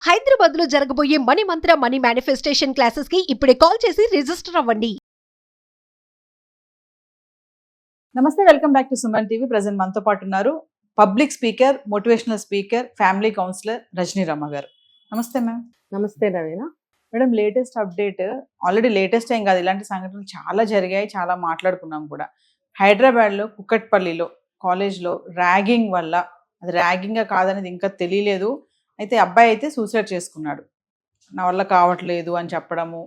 హైదరాబాద్ లో జరగబోయే మనీ మంత్ర money manifestation classes కి ఇప్పుడే కాల్ చేసి రిజిస్టర్ అవ్వండి. నమస్తే, welcome back to Suman TV. Present మనతో పాటు ఉన్నారు public speaker, motivational speaker, family counsellor Rajani Rama garu. నమస్తే మ్యామ్. నమస్తే Naveena. Madam, latest update, already latest ఏం కాదు, ఇలాంటి సంఘటనలు చాలా జరిగాయి, చాలా మాట్లాడుకున్నాం కూడా. హైదరాబాద్లో కుక్కట్పల్లిలో కాలేజ్లో ర్యాగింగ్ వల్ల, అది ర్యాగింగ్గా కాదనేది ఇంకా తెలియలేదు, అయితే అబ్బాయి అయితే సూసైడ్ చేసుకున్నాడు. నా వల్ల కావట్లేదు అని చెప్పడము,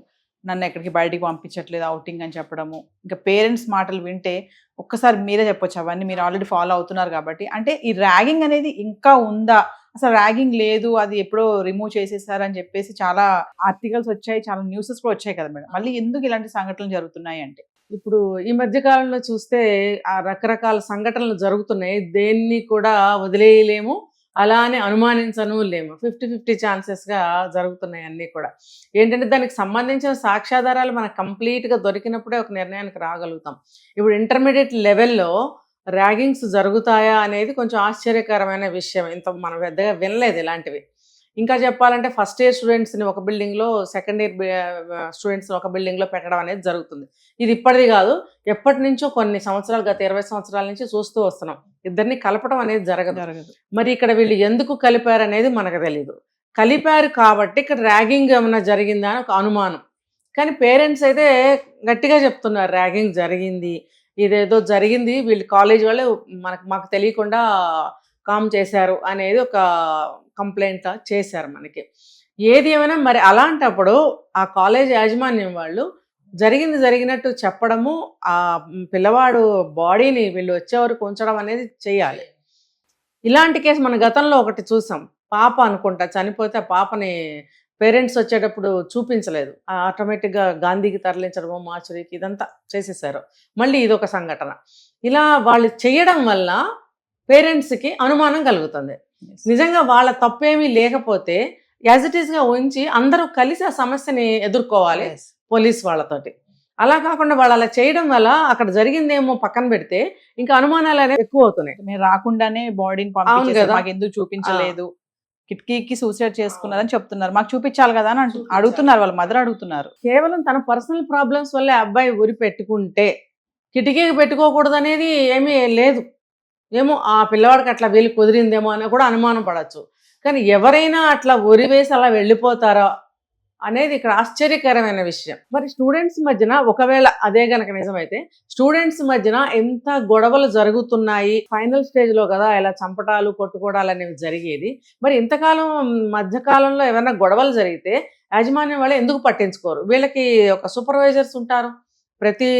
నన్ను ఎక్కడికి బయటికి పంపించట్లేదు అవుటింగ్ అని చెప్పడము. ఇంకా పేరెంట్స్ మాటలు వింటే ఒక్కసారి మీరే చెప్పొచ్చు, అవన్నీ మీరు ఆల్రెడీ ఫాలో అవుతున్నారు కాబట్టి. అంటే ఈ ర్యాగింగ్ అనేది ఇంకా ఉందా, అసలు ర్యాగింగ్ లేదు, అది ఎప్పుడో రిమూవ్ చేసేసారని చెప్పేసి చాలా ఆర్టికల్స్ వచ్చాయి, చాలా న్యూసెస్ కూడా వచ్చాయి కదా మేడం. మళ్ళీ ఎందుకు ఇలాంటి సంఘటనలు జరుగుతున్నాయి అంటే? ఇప్పుడు ఈ మధ్య కాలంలో చూస్తే ఆ రకరకాల సంఘటనలు జరుగుతున్నాయి, దేన్ని కూడా వదిలేయలేము, అలానే అనుమానించను లేము. 50-50 ఛాన్సెస్గా జరుగుతున్నాయి అన్నీ కూడా. ఏంటంటే దానికి సంబంధించిన సాక్ష్యాధారాలు మనకు కంప్లీట్గా దొరికినప్పుడే ఒక నిర్ణయానికి రాగలుగుతాం. ఇప్పుడు ఇంటర్మీడియట్ లెవెల్లో ర్యాగింగ్స్ జరుగుతాయా అనేది కొంచెం ఆశ్చర్యకరమైన విషయం. ఇంత మనం పెద్దగా వినలేదు ఇలాంటివి. ఇంకా చెప్పాలంటే ఫస్ట్ ఇయర్ స్టూడెంట్స్ని ఒక బిల్డింగ్లో, సెకండ్ ఇయర్ స్టూడెంట్స్ని ఒక బిల్డింగ్లో పెట్టడం అనేది జరుగుతుంది. ఇది ఇప్పటిది కాదు, ఎప్పటి నుంచో కొన్ని సంవత్సరాలు, గత 20 సంవత్సరాల నుంచి చూస్తూ వస్తున్నాం. ఇద్దరిని కలపడం అనేది జరగదు. మరి ఇక్కడ వీళ్ళు ఎందుకు కలిపారు అనేది మనకు తెలీదు. కలిపారు కాబట్టి ఇక్కడ ర్యాగింగ్ ఏమైనా జరిగిందా అని ఒక అనుమానం. కానీ పేరెంట్స్ అయితే గట్టిగా చెప్తున్నారు ర్యాగింగ్ జరిగింది, ఇదేదో జరిగింది, వీళ్ళు కాలేజ్ వాళ్ళు మాకు తెలియకుండా కామ్ చేశారు అనేది ఒక కంప్లైంట్ చేశారు మనకి. ఏది ఏమైనా మరి అలాంటప్పుడు ఆ కాలేజ్ యాజమాన్యం వాళ్ళు జరిగినట్టు చెప్పడము, ఆ పిల్లవాడు బాడీని వీళ్ళు వచ్చే వరకు ఉంచడం అనేది చేయాలి. ఇలాంటి కేసు మన గతంలో ఒకటి చూసాం. పాప అనుకుంటా చనిపోతే ఆ పాపని పేరెంట్స్ వచ్చేటప్పుడు చూపించలేదు, ఆటోమేటిక్గా గాంధీకి తరలించడము, మార్చురీకి ఇదంతా చేసేసారు. మళ్ళీ ఇదొక సంఘటన. ఇలా వాళ్ళు చేయడం వల్ల పేరెంట్స్కి అనుమానం కలుగుతుంది. నిజంగా వాళ్ళ తప్పేమీ లేకపోతే యాజ్ ఇట్ ఈస్గా ఉంచి అందరూ కలిసి ఆ సమస్యని ఎదుర్కోవాలి పోలీస్ వాళ్ళతోటి. అలా కాకుండా వాళ్ళు అలా చేయడం వల్ల అక్కడ జరిగిందేమో పక్కన పెడితే ఇంకా అనుమానాలు అనేవి ఎక్కువ అవుతున్నాయి. మీరు రాకుండానే బాడీని పంపించేసారు, మాకు ఎందుకు చూపించలేదు, కిటికీకి సూసైడ్ చేసుకున్నారని చెప్తున్నారు, మాకు చూపించాలి కదా అని అడుగుతున్నారు, వాళ్ళ మదర్ అడుగుతున్నారు. కేవలం తన పర్సనల్ ప్రాబ్లమ్స్ వల్లే అబ్బాయి ఉరి పెట్టుకుంటే కిటికీకి పెట్టుకోకూడదు అనేది ఏమీ లేదు. ఏమో ఆ పిల్లవాడికి అట్లా వీలు కుదిరిందేమో అని కూడా అనుమానం పడవచ్చు. కానీ ఎవరైనా అట్లా ఉరివేసి అలా వెళ్ళిపోతారా అనేది ఇక్కడ ఆశ్చర్యకరమైన విషయం. మరి స్టూడెంట్స్ మధ్యన ఒకవేళ అదే గనక నిజమైతే స్టూడెంట్స్ మధ్యన ఎంత గొడవలు జరుగుతున్నాయి, ఫైనల్ స్టేజ్లో కదా ఇలా చంపటాలు కొట్టుకోవడాలు అనేవి జరిగేది. మరి ఇంతకాలం మధ్యకాలంలో ఏమైనా గొడవలు జరిగితే యాజమాన్యం వాళ్ళు ఎందుకు పట్టించుకోరు? వీళ్ళకి ఒక సూపర్వైజర్స్ ఉంటారు, ప్రతి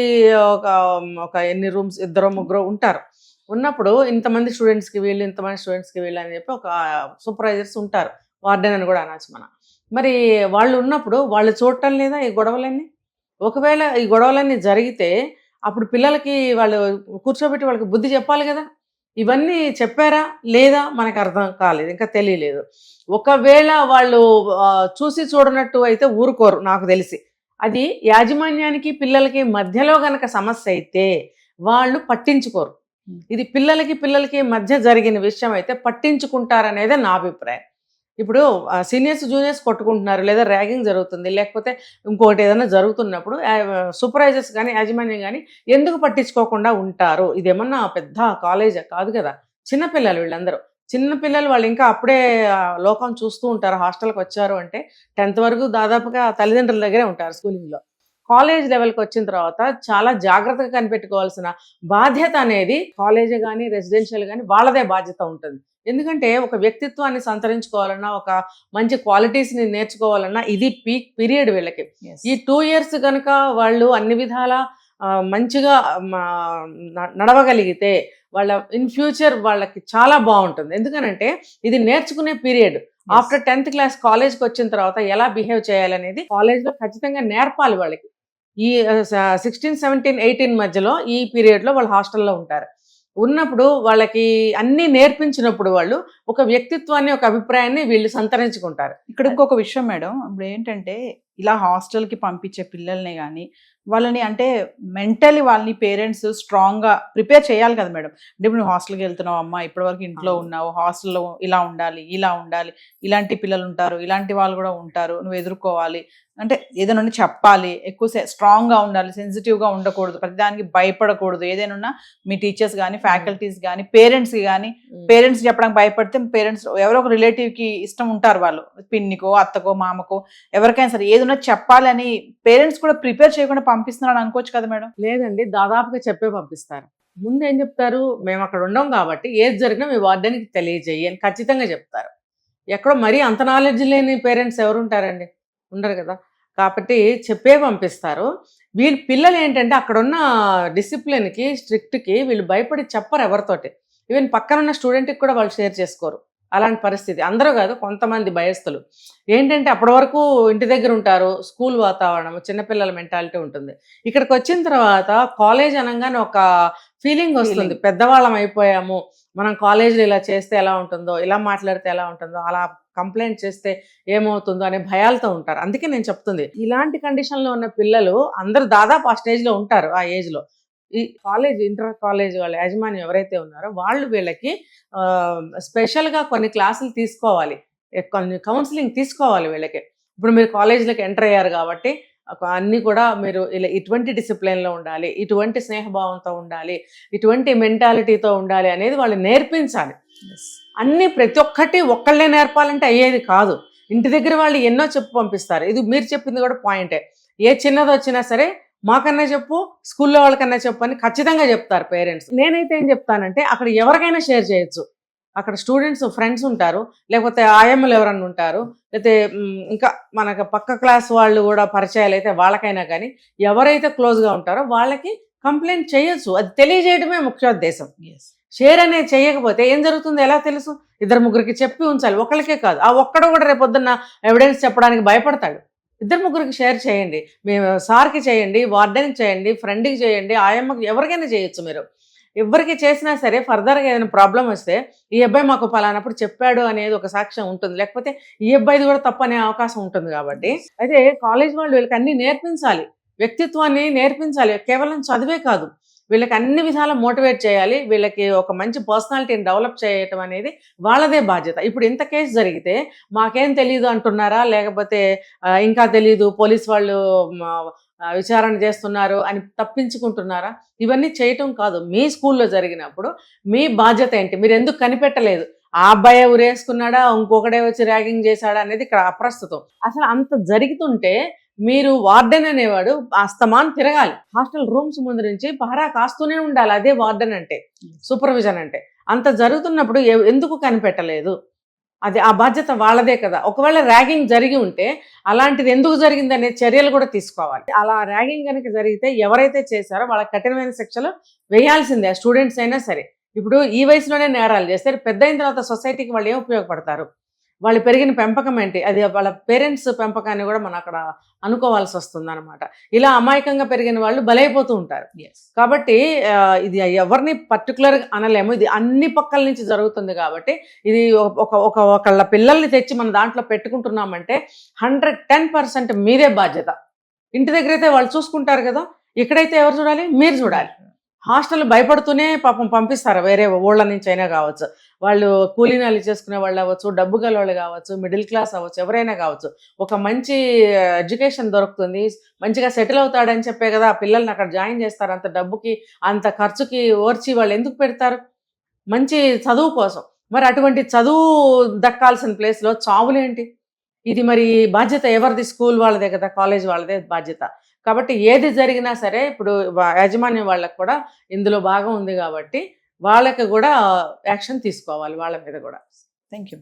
ఒక ఎన్ని రూమ్స్, 2-3 ఉంటారు. ఉన్నప్పుడు ఇంతమంది స్టూడెంట్స్కి వీళ్ళు, ఇంతమంది స్టూడెంట్స్కి వీళ్ళు అని చెప్పి ఒక సూపర్వైజర్స్ ఉంటారు, వార్డెన్ అని కూడా అనొచ్చు మనం. మరి వాళ్ళు ఉన్నప్పుడు వాళ్ళు చూడటం లేదా ఈ గొడవలన్నీ? ఒకవేళ ఈ గొడవలన్నీ జరిగితే అప్పుడు పిల్లలకి వాళ్ళు కూర్చోబెట్టి వాళ్ళకి బుద్ధి చెప్పాలి కదా. ఇవన్నీ చెప్పారా లేదా మనకు అర్థం కాలేదు, ఇంకా తెలియలేదు. ఒకవేళ వాళ్ళు చూసి చూడనట్టు అయితే ఊరుకోరు నాకు తెలిసి. అది యాజమాన్యానికి పిల్లలకి మధ్యలో గనక సమస్య అయితే వాళ్ళు పట్టించుకోరు. ఇది పిల్లలకి మధ్య జరిగిన విషయం అయితే పట్టించుకుంటారనేదే నా అభిప్రాయం. ఇప్పుడు సీనియర్స్ జూనియర్స్ కొట్టుకుంటున్నారు, లేదా ర్యాగింగ్ జరుగుతుంది, లేకపోతే ఇంకొకటి ఏదైనా జరుగుతున్నప్పుడు సూపర్వైజర్స్ కానీ యాజమాన్యం కానీ ఎందుకు పట్టించుకోకుండా ఉంటారు? ఇదేమన్నా పెద్ద కాలేజ్ కాదు కదా, చిన్నపిల్లలు వీళ్ళందరూ. చిన్నపిల్లలు వాళ్ళు ఇంకా అప్పుడే లోకం చూస్తూ ఉంటారు. హాస్టల్కి వచ్చారు అంటే 10th వరకు దాదాపుగా తల్లిదండ్రుల దగ్గరే ఉంటారు స్కూలింగ్లో. కాలేజ్ లెవెల్కి వచ్చిన తర్వాత చాలా జాగ్రత్తగా కనిపెట్టుకోవాల్సిన బాధ్యత అనేది కాలేజీ కానీ రెసిడెన్షియల్ కానీ వాళ్ళదే బాధ్యత ఉంటుంది. ఎందుకంటే ఒక వ్యక్తిత్వాన్ని సంతరించుకోవాలన్నా, ఒక మంచి క్వాలిటీస్ని నేర్చుకోవాలన్నా ఇది పీక్ పీరియడ్ వీళ్ళకి. ఈ 2 years కనుక వాళ్ళు అన్ని విధాలా మంచిగా నడవగలిగితే వాళ్ళ ఇన్ ఫ్యూచర్ వాళ్ళకి చాలా బాగుంటుంది. ఎందుకనంటే ఇది నేర్చుకునే పీరియడ్. ఆఫ్టర్ 10th క్లాస్ కాలేజ్కి వచ్చిన తర్వాత ఎలా బిహేవ్ చేయాలనేది కాలేజ్లో ఖచ్చితంగా నేర్పాలి వాళ్ళకి. ఈ 16, 17, 18 మధ్యలో ఈ పీరియడ్లో వాళ్ళు హాస్టల్లో ఉంటారు. ఉన్నప్పుడు వాళ్ళకి అన్నీ నేర్పించినప్పుడు వాళ్ళు ఒక వ్యక్తిత్వాన్ని, ఒక అభిప్రాయాన్ని వీళ్ళు సంతరించుకుంటారు. ఇక్కడ ఇంకొక విషయం మేడం, ఇప్పుడు ఏంటంటే ఇలా హాస్టల్కి పంపించే పిల్లల్ని కానీ, వాళ్ళని అంటే మెంటలీ వాళ్ళని పేరెంట్స్ స్ట్రాంగ్గా ప్రిపేర్ చేయాలి కదా మేడం. అంటే ఇప్పుడు నువ్వు హాస్టల్కి వెళ్తున్నావు అమ్మా, ఇప్పటివరకు ఇంట్లో అవును. ఉన్నావు, హాస్టల్లో ఇలా ఉండాలి, ఇలా ఉండాలి, ఇలాంటి పిల్లలు ఉంటారు, ఇలాంటి వాళ్ళు కూడా ఉంటారు, నువ్వు ఎదుర్కోవాలి అంటే ఏదైనా ఉంటే చెప్పాలి, ఎక్కువ స్ట్రాంగ్గా ఉండాలి, సెన్సిటివ్గా ఉండకూడదు, ప్రతిదానికి భయపడకూడదు. ఏదైనా ఉన్నా మీ టీచర్స్ కానీ ఫ్యాకల్టీస్ కానీ పేరెంట్స్కి కానీ, పేరెంట్స్ చెప్పడానికి భయపడితే పేరెంట్స్ ఎవరో ఒక రిలేటివ్కి ఇష్టం ఉంటారు, వాళ్ళు పిన్నికో అత్తకో మామకో ఎవరికైనా సరే ఏదైనా చెప్పాలని పేరెంట్స్ కూడా ప్రిపేర్ చేయకుండా పంపిస్తున్నారని అనుకోవచ్చు కదా మేడం. లేదండి, దాదాపుగా చెప్పే పంపిస్తారు. ముందు ఏం చెప్తారు, మేము అక్కడ ఉండం కాబట్టి ఏది జరిగినా మీ వార్డెన్కి తెలియజేయి అని ఖచ్చితంగా చెప్తారు. ఎక్కడో మరీ అంత నాలెడ్జ్ లేని పేరెంట్స్ ఎవరు ఉంటారండి, ఉండరు కదా. కాబట్టి చెప్పే పంపిస్తారు. వీళ్ళ పిల్లలు ఏంటంటే అక్కడున్న డిసిప్లిన్కి స్ట్రిక్ట్కి వీళ్ళు భయపడి చెప్పరు ఎవరితోటి. ఈవెన్ పక్కనున్న స్టూడెంట్కి కూడా వాళ్ళు షేర్ చేసుకోరు. అలాంటి పరిస్థితి. అందరూ కాదు, కొంతమంది భయస్థులు ఏంటంటే అప్పటి వరకు ఇంటి దగ్గర ఉంటారు, స్కూల్ వాతావరణం, చిన్నపిల్లల మెంటాలిటీ ఉంటుంది. ఇక్కడికి వచ్చిన తర్వాత కాలేజ్ అనగానే ఒక ఫీలింగ్ వస్తుంది, పెద్దవాళ్ళం అయిపోయాము, మనం కాలేజీలో ఇలా చేస్తే ఎలా ఉంటుందో, ఇలా మాట్లాడితే ఎలా ఉంటుందో, అలా కంప్లైంట్ చేస్తే ఏమవుతుందో అనే భయాలతో ఉంటారు. అందుకే నేను చెప్తుంది, ఇలాంటి కండిషన్లో ఉన్న పిల్లలు అందరూ దాదాపు ఆ స్టేజ్లో ఉంటారు, ఆ ఏజ్లో. ఈ కాలేజ్, ఇంటర్ కాలేజ్ వాళ్ళ యాజమాన్యం ఎవరైతే ఉన్నారో వాళ్ళు వీళ్ళకి స్పెషల్గా కొన్ని క్లాసులు తీసుకోవాలి, కొన్ని కౌన్సిలింగ్ తీసుకోవాలి వీళ్ళకి. ఇప్పుడు మీరు కాలేజీలోకి ఎంటర్ అయ్యారు కాబట్టి అన్నీ కూడా మీరు ఇలా ఇటువంటి డిసిప్లిన్లో ఉండాలి, ఇటువంటి స్నేహభావంతో ఉండాలి, ఇటువంటి మెంటాలిటీతో ఉండాలి అనేది వాళ్ళు నేర్పించాలి. అన్నీ ప్రతి ఒక్కటి ఒక్కళ్ళే నేర్పాలంటే అయ్యేది కాదు. ఇంటి దగ్గర వాళ్ళు ఎన్నో చెప్పు పంపిస్తారు. ఇది మీరు చెప్పింది కూడా పాయింటే. ఏ చిన్నది వచ్చినా సరే మాకన్నా చెప్పు, స్కూల్లో వాళ్ళకన్నా చెప్పు అని ఖచ్చితంగా చెప్తారు పేరెంట్స్. నేనైతే ఏం చెప్తానంటే అక్కడ ఎవరికైనా షేర్ చేయొచ్చు. అక్కడ స్టూడెంట్స్ ఫ్రెండ్స్ ఉంటారు, లేకపోతే ఆయమ్మలు ఎవరన్నా ఉంటారు, లేకపోతే ఇంకా మనకు పక్క క్లాస్ వాళ్ళు కూడా పరిచయాలు అయితే వాళ్ళకైనా కానీ ఎవరైతే క్లోజ్గా ఉంటారో వాళ్ళకి కంప్లైంట్ చేయొచ్చు. అది తెలియజేయడమే ముఖ్యోద్దేశం. షేర్ అనేది చేయకపోతే ఏం జరుగుతుందో ఎలా తెలుసు? ఇద్దరు ముగ్గురికి చెప్పి ఉంచాలి, ఒకరికే కాదు. ఆ ఒక్కడు కూడా రేపొద్దున్న ఎవిడెన్స్ చెప్పడానికి భయపడతాడు. ఇద్దరు ముగ్గురికి షేర్ చేయండి, మేము సార్కి చేయండి, వార్డెన్కి చేయండి, ఫ్రెండ్కి చేయండి, ఆయమ్మకి, ఎవరికైనా చేయొచ్చు. మీరు ఎవరికి చేసినా సరే ఫర్దర్గా ఏదైనా ప్రాబ్లం వస్తే ఈ అబ్బాయి మాకు పలానప్పుడు చెప్పాడు అనేది ఒక సాక్ష్యం ఉంటుంది, లేకపోతే ఈ అబ్బాయిది కూడా తప్పు అనే అవకాశం ఉంటుంది. కాబట్టి అయితే కాలేజ్ వాళ్ళు వీళ్ళకి అన్నీ నేర్పించాలి, వ్యక్తిత్వాన్ని నేర్పించాలి. కేవలం చదివే కాదు, వీళ్ళకి అన్ని విధాలా మోటివేట్ చేయాలి. వీళ్ళకి ఒక మంచి పర్సనాలిటీని డెవలప్ చేయటం అనేది వాళ్ళదే బాధ్యత. ఇప్పుడు ఇంత కేసు జరిగితే మాకేం తెలియదు అంటున్నారా, లేకపోతే ఇంకా తెలియదు, పోలీస్ వాళ్ళు విచారణ చేస్తున్నారు అని తప్పించుకుంటున్నారా? ఇవన్నీ చేయటం కాదు. మీ స్కూల్లో జరిగినప్పుడు మీ బాధ్యత ఏంటి? మీరు ఎందుకు కనిపెట్టలేదు? ఆ అబ్బాయే ఉరేసుకున్నాడా, ఇంకొకడే వచ్చి ర్యాగింగ్ చేశాడా అనేది ఇక్కడ అప్రస్తుతం. అసలు అంత జరుగుతుంటే మీరు వార్డెన్ అనేవాడు అస్తమాన్ తిరగాలి, హాస్టల్ రూమ్స్ ముందు నుంచి పహరా కాస్తూనే ఉండాలి. అదే వార్డెన్ అంటే, సూపర్విజన్ అంటే. అంత జరుగుతున్నప్పుడు ఎందుకు కనిపెట్టలేదు? అది ఆ బాధ్యత వాళ్ళదే కదా. ఒకవేళ ర్యాగింగ్ జరిగి ఉంటే అలాంటిది ఎందుకు జరిగింది అనే చర్యలు కూడా తీసుకోవాలి. అలా ర్యాగింగ్ కనుక జరిగితే ఎవరైతే చేశారో వాళ్ళకి కఠినమైన శిక్షలు వేయాల్సిందే, స్టూడెంట్స్ అయినా సరే. ఇప్పుడు ఈ వయసులోనే నేరాలు చేస్తే పెద్ద అయిన తర్వాత సొసైటీకి వాళ్ళు ఏం ఉపయోగపడతారు? వాళ్ళు పెరిగిన పెంపకం ఏంటి? అది వాళ్ళ పేరెంట్స్ పెంపకాన్ని కూడా మనం అక్కడ అనుకోవాల్సి వస్తుంది అనమాట. ఇలా అమాయకంగా పెరిగిన వాళ్ళు బలైపోతూ ఉంటారు. కాబట్టి ఇది ఎవరిని పర్టికులర్గా అనలేము, ఇది అన్ని పక్కల నుంచి జరుగుతుంది. కాబట్టి ఇది ఒకళ్ళ పిల్లల్ని తెచ్చి మన దాంట్లో పెట్టుకుంటున్నామంటే 110% మీదే బాధ్యత. ఇంటి దగ్గర అయితే వాళ్ళు చూసుకుంటారు కదా, ఇక్కడైతే ఎవరు చూడాలి? మీరు చూడాలి. హాస్టల్ భయపడుతూనే పాపం పంపిస్తారు, వేరే ఊళ్ళ నుంచి అయినా కావచ్చు, వాళ్ళు కూలీనాలు చేసుకునే వాళ్ళు అవ్వచ్చు, డబ్బు గల వాళ్ళు కావచ్చు, మిడిల్ క్లాస్ అవ్వచ్చు, ఎవరైనా కావచ్చు. ఒక మంచి ఎడ్యుకేషన్ దొరుకుతుంది, మంచిగా సెటిల్ అవుతాడని చెప్పే కదా ఆ పిల్లల్ని అక్కడ జాయిన్ చేస్తారు. అంత డబ్బుకి, అంత ఖర్చుకి ఓర్చి వాళ్ళు ఎందుకు పెడతారు? మంచి చదువు కోసం. మరి అటువంటి చదువు దక్కాల్సిన ప్లేస్లో చావులేంటి? ఇది మరి బాధ్యత ఎవరిది? స్కూల్ వాళ్ళదే కదా, కాలేజ్ వాళ్ళదే బాధ్యత. కాబట్టి ఏది జరిగినా సరే ఇప్పుడు యాజమాన్యం వాళ్ళకి కూడా ఇందులో భాగం ఉంది. కాబట్టి వాళ్ళకి కూడా యాక్షన్ తీసుకోవాలి, వాళ్ళ మీద కూడా. Thank you.